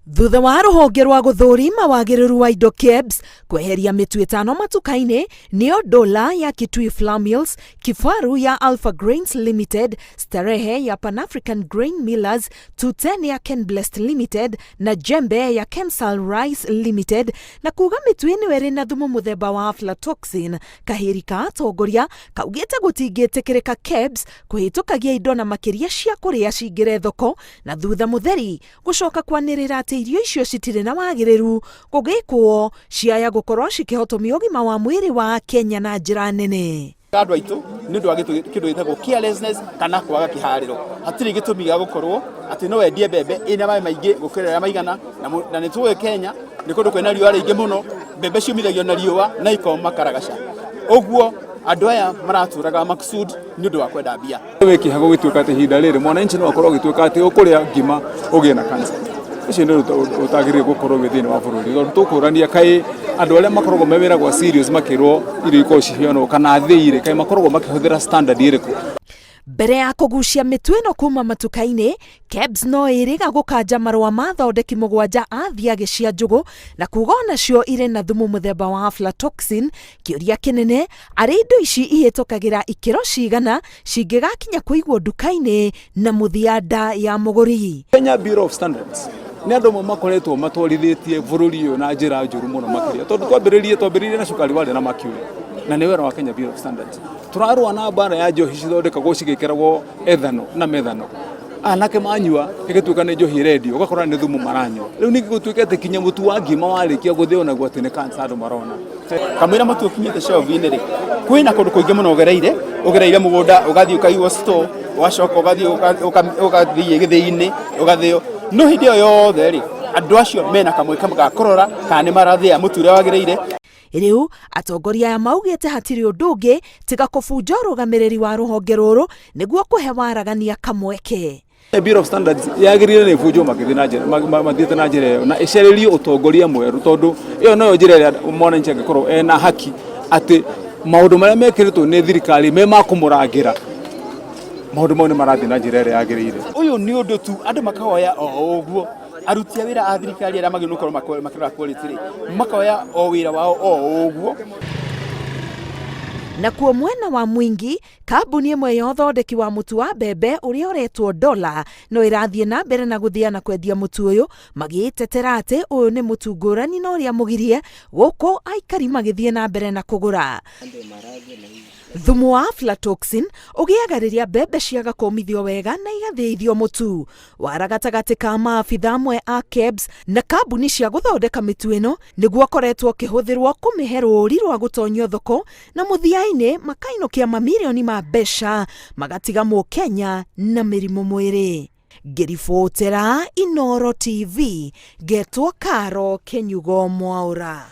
Thutha wa rũhonge rwa gũthũrima wagĩrĩru wa indo KEBS kweheria mĩtu ĩtano matuka-inĩ nĩyo Dola ya Kitui Flour Mills, Kifaru ya Alpha Grains Limited, Starehe ya Pan African Grain Millers, 210 ya Kenblest Limited na Jembe ya Kensal Rice Limited, na kuga mĩtu ĩno ĩrĩ na thumu mũthemba wa aflatoxin. Kahĩri ka atongoria kaugĩte gũtingĩtĩkĩrĩka KEBS kũhĩtũkagia indo na makĩria cia kũrĩa cingĩre thoko na thutha mũtheri gũcoka kwanĩrĩra atĩ irio icio citirĩ na wagĩrĩru gũgĩkwo ciaya gũkorwo cikĩhotomia ũgima wa mwĩrĩ wa Kenya na njĩra nene. Andũ aitũ nĩ ũndũ wa kĩndũ gĩtagwo carelessness kana kwaga kĩharĩro. Hatirĩ gĩtũmi gĩa gũkorwo atĩ no wendie mbembe ĩna maĩ maingĩ gũkĩra ya maigana, na nĩ tũĩ Kenya nĩ kũndũ kwĩna riũa rĩingĩ mũno, mbembe ciumithagio na riũa na ikoma karagaca. Ũguo andũ aya maratũraga maksud nĩ ũndũ wa kwenda mbia. Wĩkĩha gũgĩtuĩka atĩ ihinda rĩrĩ mwananchi no akorwo agĩtuĩka atĩ ũkũrĩa ngima ũgĩe na cancer. Ici nĩ ũtagĩrĩire gũkorwo thĩinĩ wa bũrũri. Tondũ tũkũrania kaĩ andũ arĩa makoragwo mewĩragwo serious makĩrwo irio ikorwo cihiano kana thĩirĩ kaĩ makoragwo makĩhũthĩra standard ĩrĩkũ. Mbere ya kũgucia mĩtu ĩno kuma matuka-inĩ, KEBS no ĩrĩga gũkanja marũa ma athondeki mũgwanja a thiagĩ cia njũgũ na kuga onacio irĩ na thumu mũthemba wa aflatoxin. Kĩũria kĩnene arĩ indo ici ihĩtũkagĩra ikĩro cigana cingĩgakinya kũigwo nduka-inĩ na mũthia nda ya mũgũri. Kenya Bureau of Standards nĩ andũ makoretwo matwarithĩtie bũrũri ũyũ na njĩra njũru mũno makĩria, tondũ twambĩrĩirie na cukari warĩ na makiũria na nĩ wĩra wa Kenya Bureau of Standards. Tũrarũa na mbara ya njohi cithondekagwo cigĩkĩragwo ethano na methano, anake manyua ĩgĩtuĩka nĩ njohi rendio ũgakora nĩ thumu maranyua. Rĩu ningĩ gũtuĩka atĩ kinya mũtu wa ngima warĩkia gũthĩo naguo atĩ nĩ cancer andũ marona. Kamũira mũtu ũkinyĩte shelf-inĩ rĩ, kwĩna kũndũ kũingĩ mũno ũgereire mũgũnda, ũgathiĩ ũkaigwo store, ũgacoka ũgathiĩ gĩthĩi-inĩ ũgathĩo. No hĩndĩ ĩyo yothe rĩ, andũ acio mena kamweke ga kũrora kana nĩ marathĩa mũtu ũrĩa wagĩrĩire. Rĩu atongoria aya maugĩte hatirĩ ũndũ ũngĩ tiga kũbunja ũrũgamĩrĩri wa rũhonge rũrũ nĩguo kũhe waragania kamweke. Bureau of Standards yagĩrĩire nĩ bunjwo mathiĩte na njĩra ĩyo na ĩcererie ũtongoria mwerũ, tondũ ĩyo noyo njĩra ĩrĩa mwananchi angĩkorwo ena haki atĩ maũndũ marĩa mekĩrĩtwo nĩ thirikari me ma kũmũrangĩra, maũndũ mau nĩ marathiĩ na njĩra ĩrĩa yagĩrĩire. Ũyũ nĩ ũndũ tu andũ makahoya o ũguo, aruti a wĩra a thirikari arĩa magĩrĩirwo gũkorwo makĩrora quality rĩ, makoya o wĩra wao o ũguo. Nakuo mwena wa Mwingi, kambuni ĩmwe ya ũthondeki wa mũtu wa mbembe ũrĩa ũretwo Dola no ĩrathiĩ na mbere na gũthĩa na kwendia mũtu ũyũ, magĩtetera atĩ ũyũ nĩ mũtu ngũrani na ũrĩa mũgirie gũkũ aikari magĩthiĩ na mbere na kũgũra. Thumu wa aflatoxin ũgĩaga rĩrĩa mbembe ciaga kũmithio wega na igathĩithio mũtu. Wara gatagatĩ ka maabitha amwe a KEBS na kambuni cia gũthondeka mĩtu ĩno nĩguo akoretwo kĩhũthĩrwo kũmĩhe rũũri rwa gũtonyio thoko, na mũthia-inĩ makainũkia mamirioni ma mbeca magatiga Mũkenya na mĩrimũ mwĩrĩ. Ngĩribotera Inooro TV, ngetwo Karo Kenyugo Mwaũra.